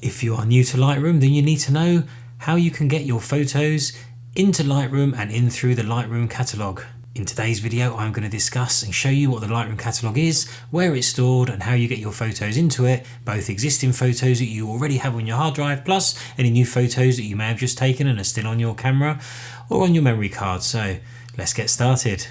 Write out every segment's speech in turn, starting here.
If you are new to Lightroom, then you need to know how you can get your photos into Lightroom and in through the Lightroom catalogue. In today's video, I'm going to discuss and show you what the Lightroom catalogue is, where it's stored and how you get your photos into it, both existing photos that you already have on your hard drive, plus any new photos that you may have just taken and are still on your camera or on your memory card. So let's get started.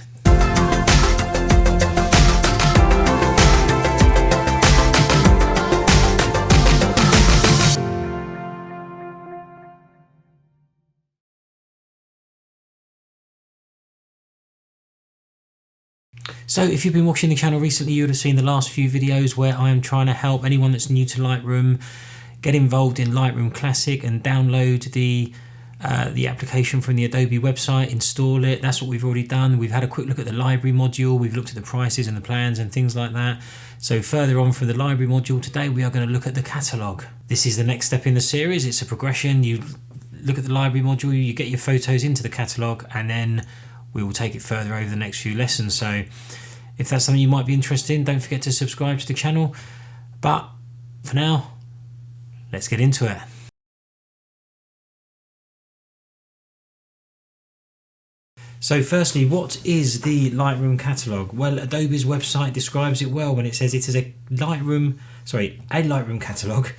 So if you've been watching the channel recently, you would have seen the last few videos where I am trying to help anyone that's new to Lightroom get involved in Lightroom Classic and download the application from the Adobe website, install it. That's what we've already done. We've had a quick look at the library module. We've looked at the prices and the plans and things like that. So further on from the library module today, we are going to look at the catalogue. This is the next step in the series. It's a progression. You look at the library module, you get your photos into the catalogue, and then we will take it further over the next few lessons. So if that's something you might be interested in, don't forget to subscribe to the channel. But for now, let's get into it. So firstly, what is the Lightroom catalogue? Well, Adobe's website describes it well when it says it is a Lightroom catalogue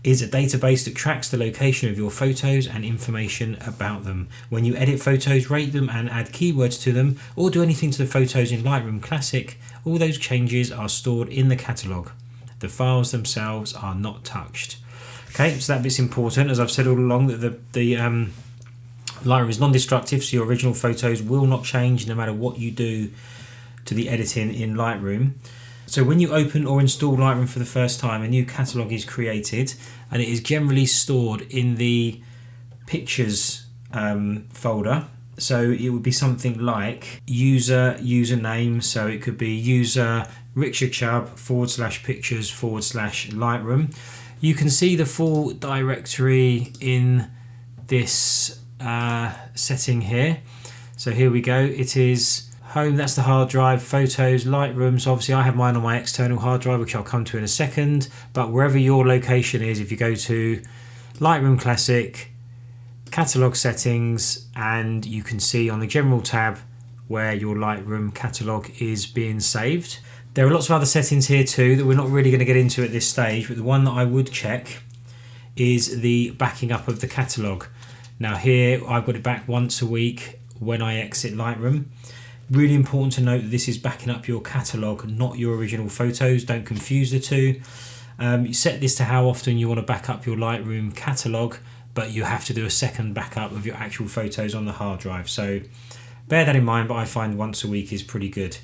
is a database that tracks the location of your photos and information about them. When you edit photos, rate them and add keywords to them, or do anything to the photos in Lightroom Classic, all those changes are stored in the catalogue. The files themselves are not touched. Okay, so that bit's important. As I've said all along, that the Lightroom is non-destructive, so your original photos will not change no matter what you do to the editing in Lightroom. So when you open or install Lightroom for the first time, a new catalogue is created, and it is generally stored in the pictures folder. So it would be something like username, so it could be user Richard Chubb /pictures /Lightroom. You can see the full directory in this setting here. So here we go. It is home, that's the hard drive, photos, Lightroom. So obviously I have mine on my external hard drive, which I'll come to in a second. But wherever your location is, if you go to Lightroom Classic, Catalogue Settings, and you can see on the General tab where your Lightroom catalogue is being saved. There are lots of other settings here too that we're not really going to get into at this stage, but the one that I would check is the backing up of the catalogue. Now here I've got it back once a week when I exit Lightroom. Really important to note that this is backing up your catalogue, not your original photos. Don't confuse the two. You set this to how often you want to back up your Lightroom catalogue, but you have to do a second backup of your actual photos on the hard drive. So bear that in mind, but I find once a week is pretty good.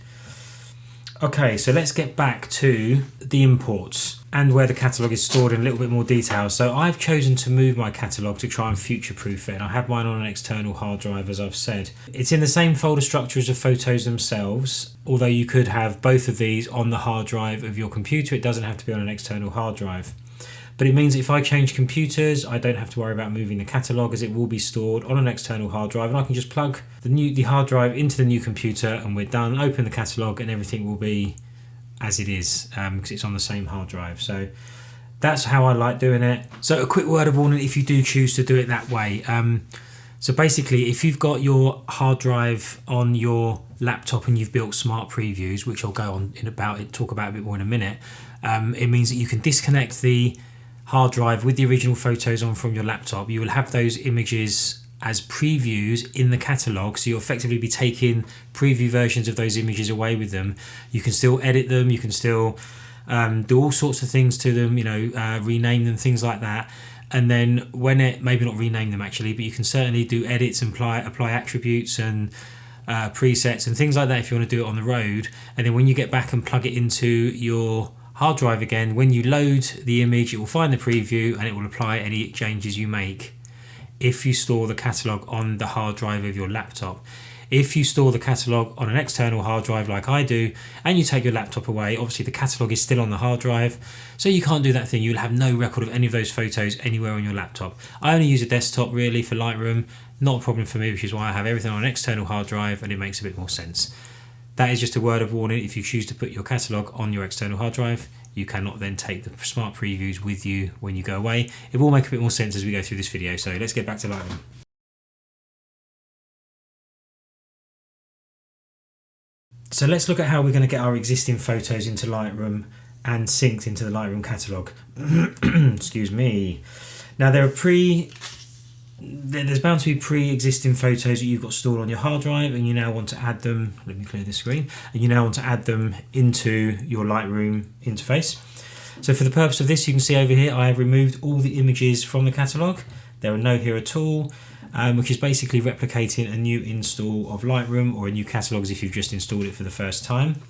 Okay, so let's get back to the imports and where the catalogue is stored in a little bit more detail. So I've chosen to move my catalogue to try and future-proof it, and I have mine on an external hard drive, as I've said. It's in the same folder structure as the photos themselves, although you could have both of these on the hard drive of your computer. It doesn't have to be on an external hard drive. But it means if I change computers, I don't have to worry about moving the catalogue, as it will be stored on an external hard drive, and I can just plug the hard drive into the new computer and we're done. Open the catalogue and everything will be as it is, because it's on the same hard drive. So that's how I like doing it. So a quick word of warning if you do choose to do it that way. So basically, if you've got your hard drive on your laptop and you've built smart previews, which I'll go on talk about a bit more in a minute, it means that you can disconnect the hard drive with the original photos on from your laptop. You will have those images as previews in the catalogue, so you'll effectively be taking preview versions of those images away with them. You can still edit them, you can still do all sorts of things to them, rename them, things like that. And then maybe not rename them actually, but you can certainly do edits and apply attributes and presets and things like that if you want to do it on the road. And then when you get back and plug it into your hard drive again, when you load the image, it will find the preview and it will apply any changes you make if you store the catalogue on the hard drive of your laptop. If you store the catalogue on an external hard drive like I do, and you take your laptop away, obviously the catalogue is still on the hard drive, so you can't do that thing. You'll have no record of any of those photos anywhere on your laptop. I only use a desktop really for Lightroom, not a problem for me, which is why I have everything on an external hard drive, and it makes a bit more sense. That is just a word of warning. If you choose to put your catalogue on your external hard drive, you cannot then take the smart previews with you when you go away. It will make a bit more sense as we go through this video, so let's get back to Lightroom. So let's look at how we're going to get our existing photos into Lightroom and synced into the Lightroom catalogue. Excuse me. Now there's bound to be pre-existing photos that you've got stored on your hard drive, and you now want to add them. Let me clear this screen. And you now want to add them into your Lightroom interface. So for the purpose of this, you can see over here I have removed all the images from the catalogue. There are no here at all. Which is basically replicating a new install of Lightroom or a new catalogue if you've just installed it for the first time.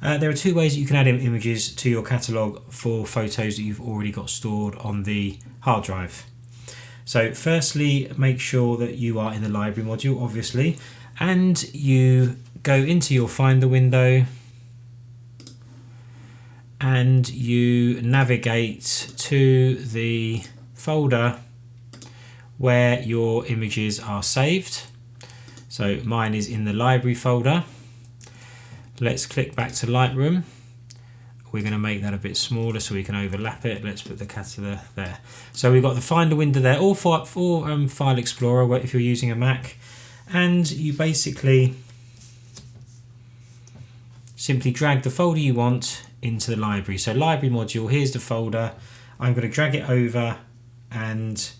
There are two ways that you can add images to your catalogue for photos that you've already got stored on the hard drive. So firstly, make sure that you are in the library module, obviously, and you go into your Finder window and you navigate to the folder where your images are saved. So mine is in the library folder. Let's click back to Lightroom. We're going to make that a bit smaller so we can overlap it. Let's put the catalog there. So we've got the Finder window there, or for File Explorer if you're using a Mac, and you basically simply drag the folder you want into the library. So library module, here's the folder. I'm going to drag it over and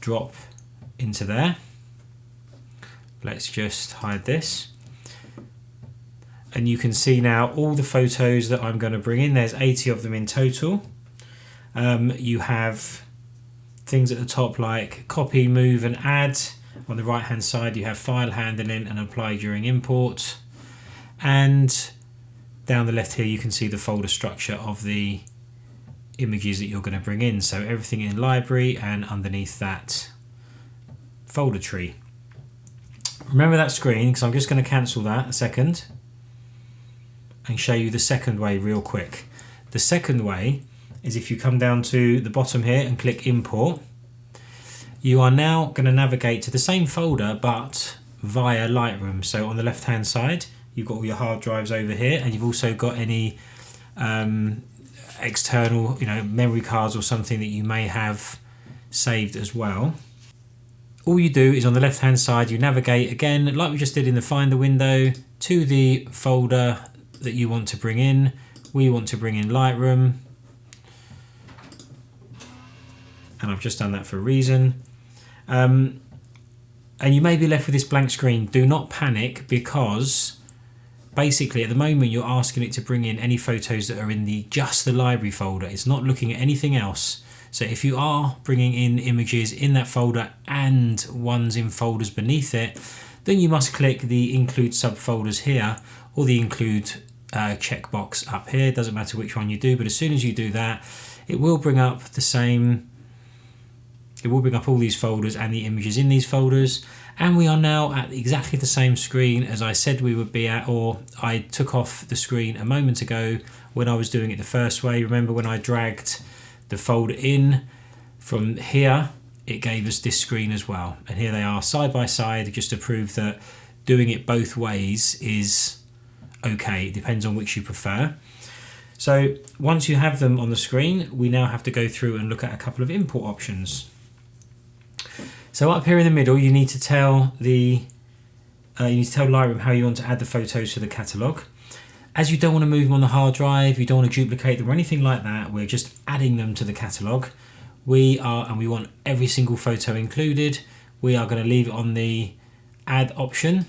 drop into there. Let's just hide this. And you can see now all the photos that I'm going to bring in. There's 80 of them in total. You have things at the top like copy, move and add. On the right hand side you have file handling and apply during import. And down the left here you can see the folder structure of the images that you're going to bring in. So everything in library and underneath that folder tree. Remember that screen, because I'm just going to cancel that a second and show you the second way real quick. The second way is if you come down to the bottom here and click import, you are now going to navigate to the same folder but via Lightroom. So on the left hand side you've got all your hard drives over here, and you've also got any external memory cards or something that you may have saved as well. All you do is on the left hand side you navigate again like we just did in the Finder window to the folder that you want to bring in. We want to bring in Lightroom, and I've just done that for a reason. And you may be left with this blank screen. Do not panic, because basically at the moment you're asking it to bring in any photos that are in just the library folder. It's not looking at anything else. So if you are bringing in images in that folder and ones in folders beneath it, then you must click the include subfolders here or the include checkbox up here. It doesn't matter which one you do, but as soon as you do that, it will bring up all these folders and the images in these folders. And we are now at exactly the same screen as I said we would be at, or I took off the screen a moment ago when I was doing it the first way. Remember when I dragged the folder in from here, it gave us this screen as well. And here they are side by side, just to prove that doing it both ways is okay. It depends on which you prefer. So once you have them on the screen, we now have to go through and look at a couple of import options. So up here in the middle, you need to tell Lightroom how you want to add the photos to the catalogue. As you don't want to move them on the hard drive, you don't want to duplicate them or anything like that, we're just adding them to the catalogue. We want every single photo included. We are going to leave it on the add option.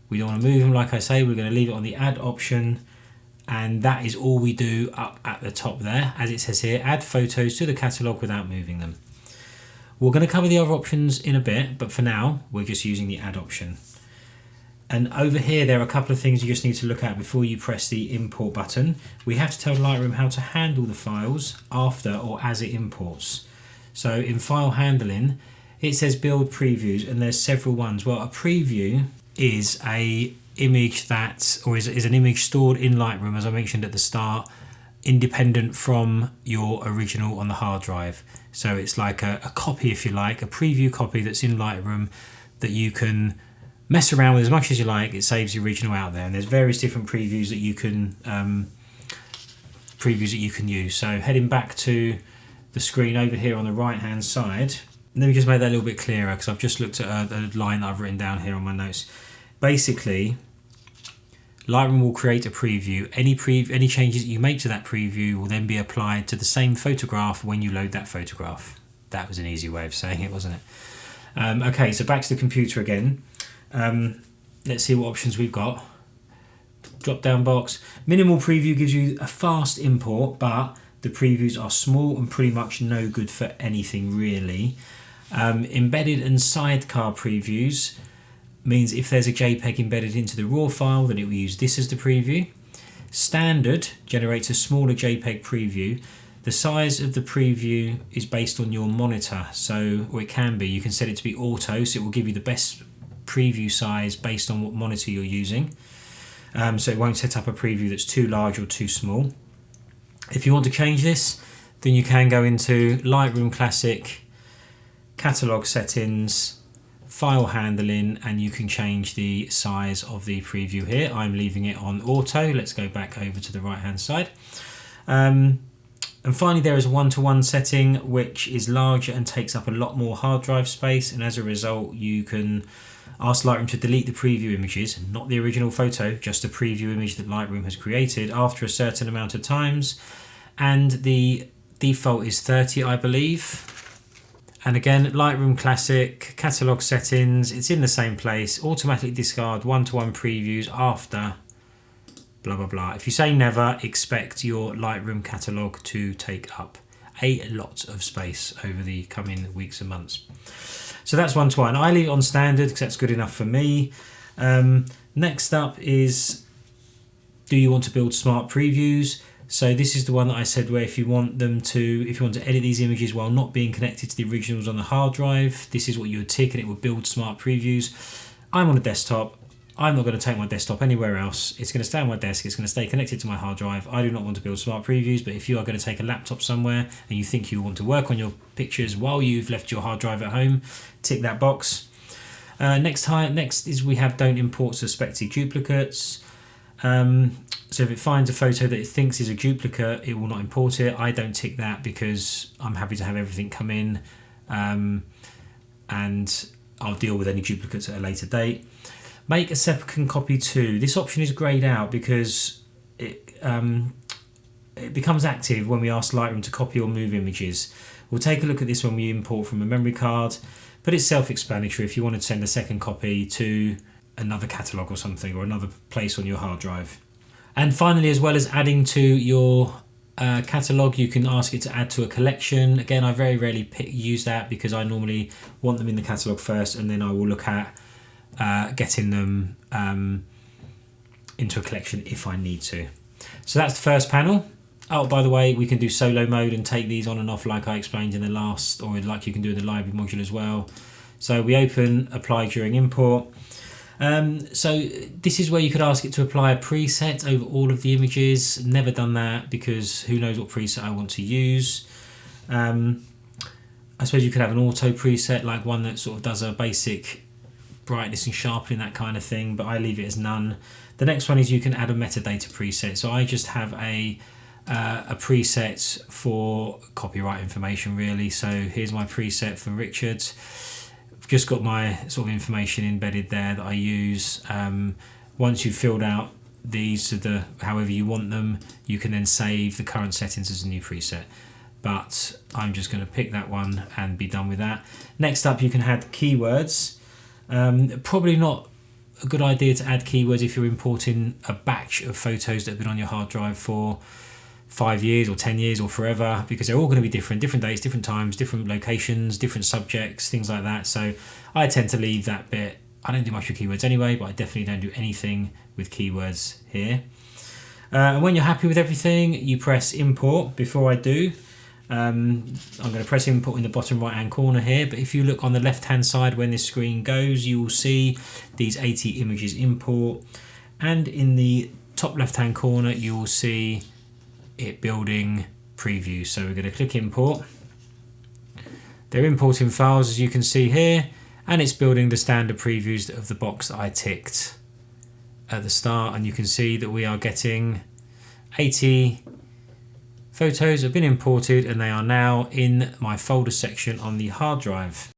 We don't want to move them, like I say, we're going to leave it on the add option. And that is all we do up at the top there. As it says here, add photos to the catalogue without moving them. We're going to cover the other options in a bit, but for now, we're just using the add option. And over here, there are a couple of things you just need to look at before you press the import button. We have to tell Lightroom how to handle the files after or as it imports. So in file handling, it says build previews, and there's several ones. Well, a preview is an image is an image stored in Lightroom, as I mentioned at the start, independent from your original on the hard drive. So it's like a copy, if you like, a preview copy that's in Lightroom that you can mess around with as much as you like. It saves the original out there, and there's various different previews that you can previews that you can use. So heading back to the screen over here on the right hand side, let me just make that a little bit clearer because I've just looked at a line that I've written down here on my notes. Basically, Lightroom will create a preview. Any changes that you make to that preview will then be applied to the same photograph when you load that photograph. That was an easy way of saying it, wasn't it? Okay, so back to the computer again. Let's see what options we've got. Drop down box. Minimal preview gives you a fast import, but the previews are small and pretty much no good for anything really. Embedded and sidecar previews means if there's a JPEG embedded into the raw file, then it will use this as the preview. Standard generates a smaller JPEG preview. The size of the preview is based on your monitor, or it can be. You can set it to be auto, so it will give you the best preview size based on what monitor you're using. So it won't set up a preview that's too large or too small. If you want to change this, then you can go into Lightroom Classic, Catalogue Settings, File Handling, and you can change the size of the preview here. I'm leaving it on auto. Let's go back over to the right hand side. And finally, there is a 1:1 setting, which is larger and takes up a lot more hard drive space. And as a result, you can ask Lightroom to delete the preview images, not the original photo, just a preview image that Lightroom has created after a certain amount of times. And the default is 30, I believe. And again, Lightroom Classic, Catalogue Settings, it's in the same place. Automatically discard 1:1 previews after blah, blah, blah. If you say never, expect your Lightroom catalogue to take up a lot of space over the coming weeks and months. So that's 1:1. I leave it on standard because that's good enough for me. Next up is, do you want to build smart previews? So this is the one that I said where if you want to edit these images while not being connected to the originals on the hard drive, this is what you would tick and it would build smart previews. I'm on a desktop. I'm not going to take my desktop anywhere else. It's going to stay on my desk. It's going to stay connected to my hard drive. I do not want to build smart previews, but if you are going to take a laptop somewhere and you think you want to work on your pictures while you've left your hard drive at home, tick that box. Next is we have don't import suspected duplicates. So if it finds a photo that it thinks is a duplicate, it will not import it. I don't tick that because I'm happy to have everything come in, and I'll deal with any duplicates at a later date. Make a second copy too. This option is greyed out because it becomes active when we ask Lightroom to copy or move images. We'll take a look at this when we import from a memory card, but it's self-explanatory if you want to send a second copy to another catalogue or something, or another place on your hard drive. And finally, as well as adding to your catalogue, you can ask it to add to a collection. Again, I very rarely use that because I normally want them in the catalogue first, and then I will look at getting them into a collection if I need to. So that's the first panel. Oh, by the way, we can do solo mode and take these on and off like I explained in the last, or like you can do in the library module as well. So we open apply during import. So this is where you could ask it to apply a preset over all of the images. Never done that because who knows what preset I want to use. I suppose you could have an auto preset, like one that sort of does a basic brightness and sharpening, that kind of thing, but I leave it as none. The next one is you can add a metadata preset. So I just have a preset for copyright information really. So here's my preset for Richard. I've just got my sort of information embedded there that I use. Once you've filled out these to however you want them, you can then save the current settings as a new preset. But I'm just going to pick that one and be done with that. Next up, you can add keywords. Probably not a good idea to add keywords if you're importing a batch of photos that have been on your hard drive for 5 years or 10 years or forever, because they're all going to be different dates, different times, different locations, different subjects, things like that. So I tend to leave that bit. I don't do much with keywords anyway, but I definitely don't do anything with keywords here. And when you're happy with everything, you press import. Before I do, I'm going to press import in the bottom right hand corner here, but if you look on the left hand side when this screen goes, you will see these 80 images import, and in the top left hand corner you will see it building preview. So we're going to click import. They're importing files as you can see here, and it's building the standard previews of the box that I ticked at the start, and you can see that we are getting 80 photos have been imported and they are now in my folder section on the hard drive.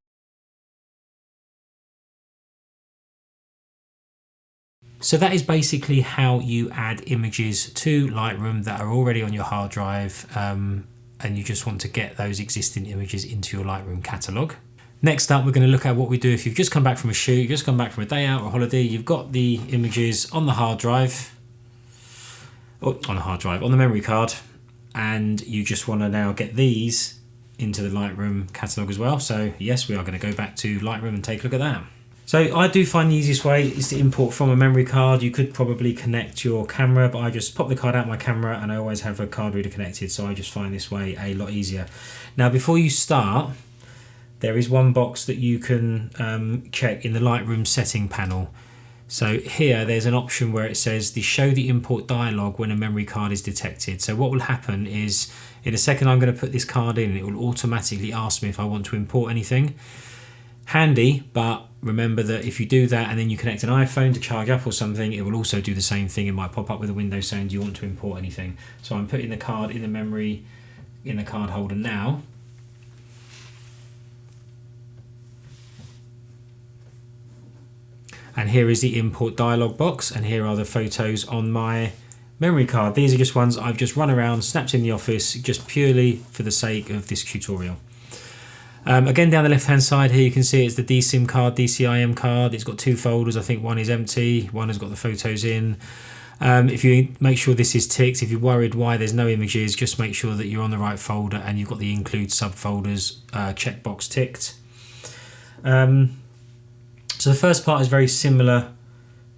So that is basically how you add images to Lightroom that are already on your hard drive, and you just want to get those existing images into your Lightroom catalogue. Next up, we're going to look at what we do if you've just come back from a shoot, you've just come back from a day out or a holiday, you've got the images on the hard drive, or on the memory card, and you just want to now get these into the Lightroom catalogue as well. So yes, we are going to go back to Lightroom and take a look at that. So I do find the easiest way is to import from a memory card. You could probably connect your camera, but I just pop the card out my camera and I always have a card reader connected, so I just find this way a lot easier. Now before you start, there is one box that you can check in the Lightroom setting panel. So here there's an option where it says the show the import dialog when a memory card is detected. So what will happen is in a second I'm going to put this card in and it will automatically ask me if I want to import anything. Handy, but remember that if you do that and then you connect an iPhone to charge up or something, it will also do the same thing. It might pop up with a window saying do you want to import anything. So I'm putting the card in the memory in the card holder now. And here is the import dialog box, and here are the photos on my memory card. These are just ones I've just run around, snapped in the office, just purely for the sake of this tutorial. Again, down the left hand side here you can see it's the DSIM card, DCIM card. It's got two folders. I think one is empty, one has got the photos in. If you make sure this is ticked, if you're worried why there's no images, just make sure that you're on the right folder and you've got the include subfolders checkbox ticked. So the first part is very similar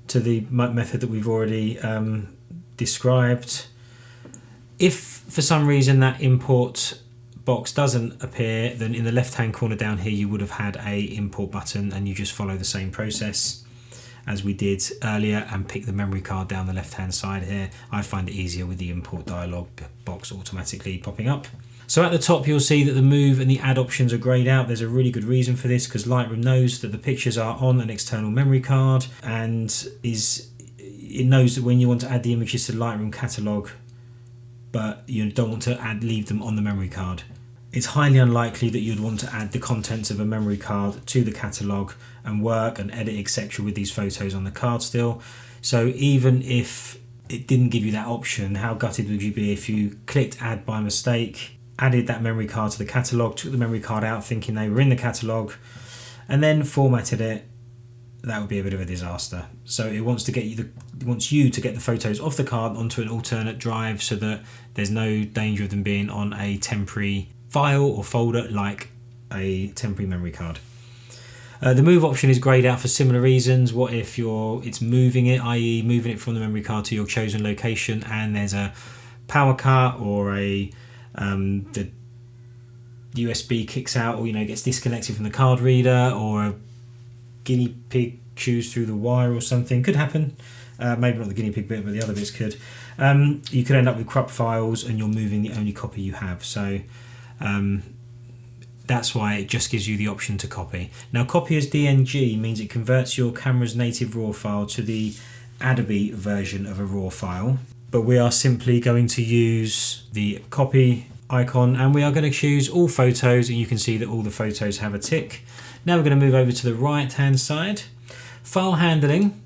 to the method that we've already described. If for some reason that import box doesn't appear, then in the left hand corner down here you would have had a import button, and you just follow the same process as we did earlier and pick the memory card down the left hand side here. I find it easier with the import dialog box automatically popping up. So at the top you'll see that the move and the add options are greyed out. There's a really good reason for this, because Lightroom knows that the pictures are on an external memory card, and it knows that when you want to add the images to the Lightroom catalogue but you don't want to leave them on the memory card, it's highly unlikely that you'd want to add the contents of a memory card to the catalogue and work and edit etc with these photos on the card still. So even if it didn't give you that option, how gutted would you be if you clicked add by mistake, added that memory card to the catalogue, took the memory card out thinking they were in the catalogue, and then formatted it? That would be a bit of a disaster. So it wants to get you to get the photos off the card onto an alternate drive so that there's no danger of them being on a temporary file or folder like a temporary memory card. The move option is greyed out for similar reasons. What if it's moving it, i.e. moving it from the memory card to your chosen location, and there's a power cut or the USB kicks out, or gets disconnected from the card reader, or a guinea pig chews through the wire or something. Could happen. Maybe not the guinea pig bit, but the other bits could. You could end up with corrupt files and you're moving the only copy you have. So that's why it just gives you the option to copy. Now, copy as DNG means it converts your camera's native RAW file to the Adobe version of a RAW file. But we are simply going to use the copy icon, and we are going to choose all photos, and you can see that all the photos have a tick. Now we're going to move over to the right hand side. File handling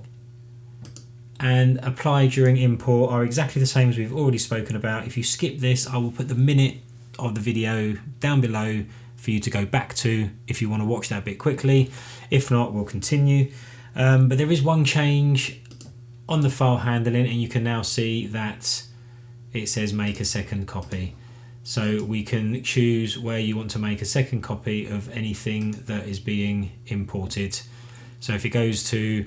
and apply during import are exactly the same as we've already spoken about. If you skip this, I will put the minute of the video down below for you to go back to if you want to watch that bit quickly. If not, we'll continue. But there is one change on the file handling, and you can now see that it says make a second copy. So we can choose where you want to make a second copy of anything that is being imported. So if it goes to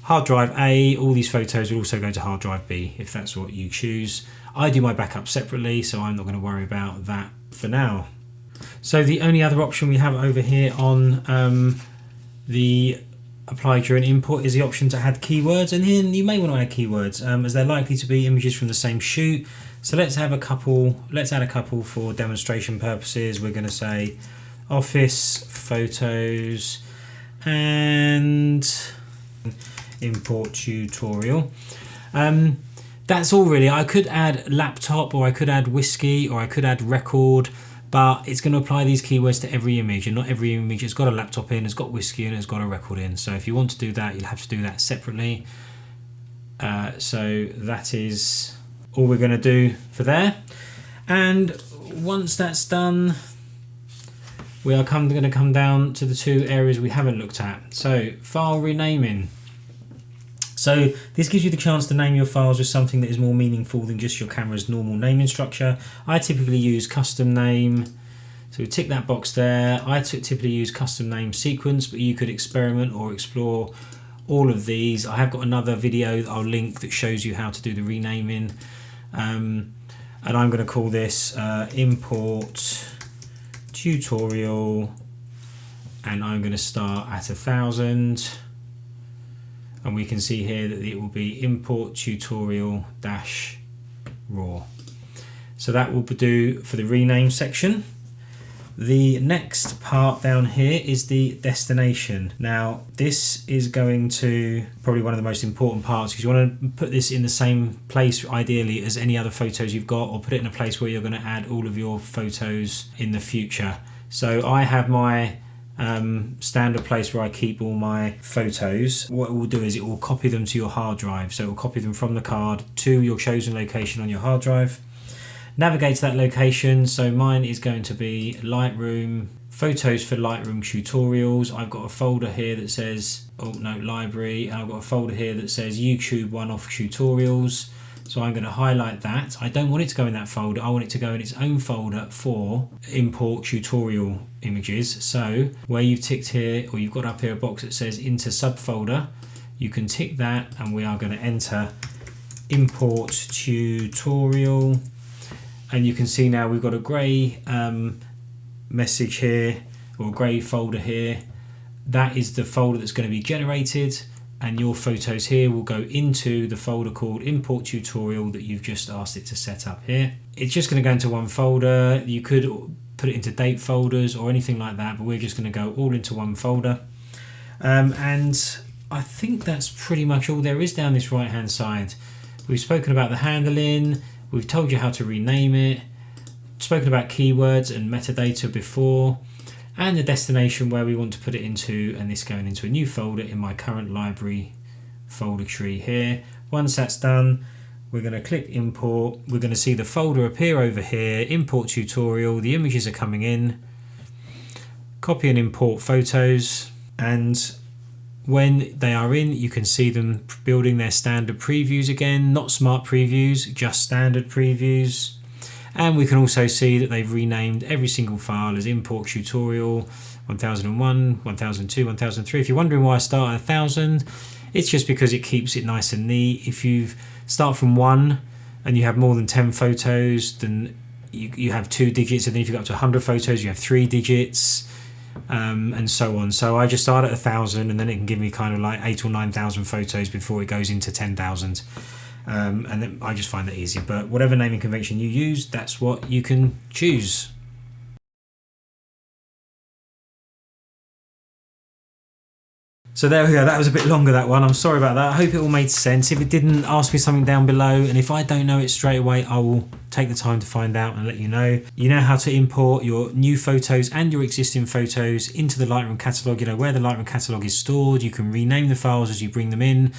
hard drive A, all these photos will also go to hard drive B if that's what you choose. I do my backup separately, so I'm not going to worry about that for now. So the only other option we have over here on the apply during import is the option to add keywords, and here you may want to add keywords as they're likely to be images from the same shoot. So let's add a couple for demonstration purposes. We're going to say office photos and import tutorial. That's all really. I could add laptop, or I could add whiskey, or I could add record, but it's going to apply these keywords to every image, and not every image has got a laptop in, has got whiskey in, has got a record in. So if you want to do that, you'll have to do that separately. So that is all we're going to do for there. And once that's done, we are going to come down to the two areas we haven't looked at. So file renaming. So this gives you the chance to name your files with something that is more meaningful than just your camera's normal naming structure. I typically use custom name, so tick that box there. I typically use custom name sequence, but you could experiment or explore all of these. I have got another video that I'll link that shows you how to do the renaming. And I'm going to call this import tutorial, and I'm going to start at 1000. And we can see here that it will be import tutorial dash raw. So that will do for the rename section. The next part down here is the destination. Now this is going to probably one of the most important parts, because you want to put this in the same place ideally as any other photos you've got, or put it in a place where you're going to add all of your photos in the future. So I have my standard place where I keep all my photos. What it will do is it will copy them to your hard drive. So it will copy them from the card to your chosen location on your hard drive. Navigate to that location. So mine is going to be Lightroom, photos for Lightroom tutorials. I've got a folder here that says, oh no, library, and I've got a folder here that says YouTube one-off tutorials. So I'm going to highlight that. I don't want it to go in that folder. I want it to go in its own folder for import tutorial images. So where you've ticked here, or you've got up here a box that says into subfolder, you can tick that, and we are going to enter import tutorial. And you can see now we've got a grey message here, or a grey folder here. That is the folder that's going to be generated, and your photos here will go into the folder called import tutorial that you've just asked it to set up here. It's just going to go into one folder. You could put it into date folders or anything like that, but we're just going to go all into one folder. And I think that's pretty much all there is down this right hand side. We've spoken about the handling, we've told you how to rename it, spoken about keywords and metadata before, and the destination where we want to put it into, and this going into a new folder in my current library folder tree here. Once that's done, we're going to click import. We're going to see the folder appear over here, import tutorial. The images are coming in. Copy and import photos, and when they are in, you can see them building their standard previews again, not smart previews, just standard previews. And we can also see that they've renamed every single file as import tutorial 1001, 1002, 1003. If you're wondering why I start at 1000, it's just because it keeps it nice and neat. If you start from 1 and you have more than 10 photos, then you have 2 digits, and then if you go up to 100 photos, you have 3 digits, and so on. So I just start at 1000, and then it can give me kind of like 8,000 or 9,000 photos before it goes into 10,000. And then I just find that easier, but whatever naming convention you use, that's what you can choose. So there we go, that was a bit longer, that one. I'm sorry about that. I hope it all made sense. If it didn't, ask me something down below, and if I don't know it straight away, I will take the time to find out and let you know. You know how to import your new photos and your existing photos into the Lightroom catalog. You know where the Lightroom catalog is stored. You can rename the files as you bring them in.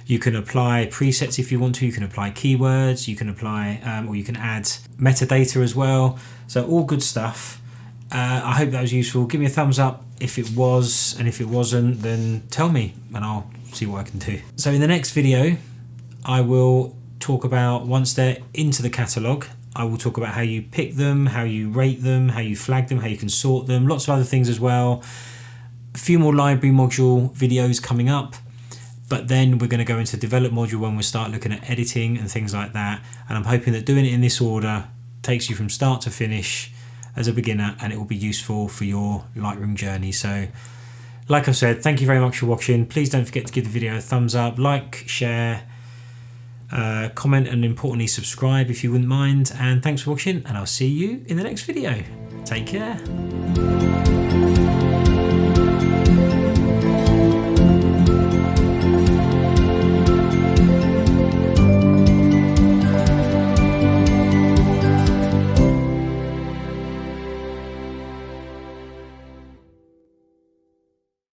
You can apply presets if you want to. You can apply keywords. You can apply, or you can add metadata as well. So all good stuff. I hope that was useful. Give me a thumbs up if it was, and if it wasn't, then tell me and I'll see what I can do. So in the next video, I will talk about, once they're into the catalog, I will talk about how you pick them, how you rate them, how you flag them, how you can sort them, lots of other things as well. A few more library module videos coming up. But then we're going to go into develop module when we start looking at editing and things like that. And I'm hoping that doing it in this order takes you from start to finish as a beginner, and it will be useful for your Lightroom journey. So like I've said, thank you very much for watching. Please don't forget to give the video a thumbs up, like, share, comment, and importantly subscribe if you wouldn't mind. And thanks for watching, and I'll see you in the next video. Take care.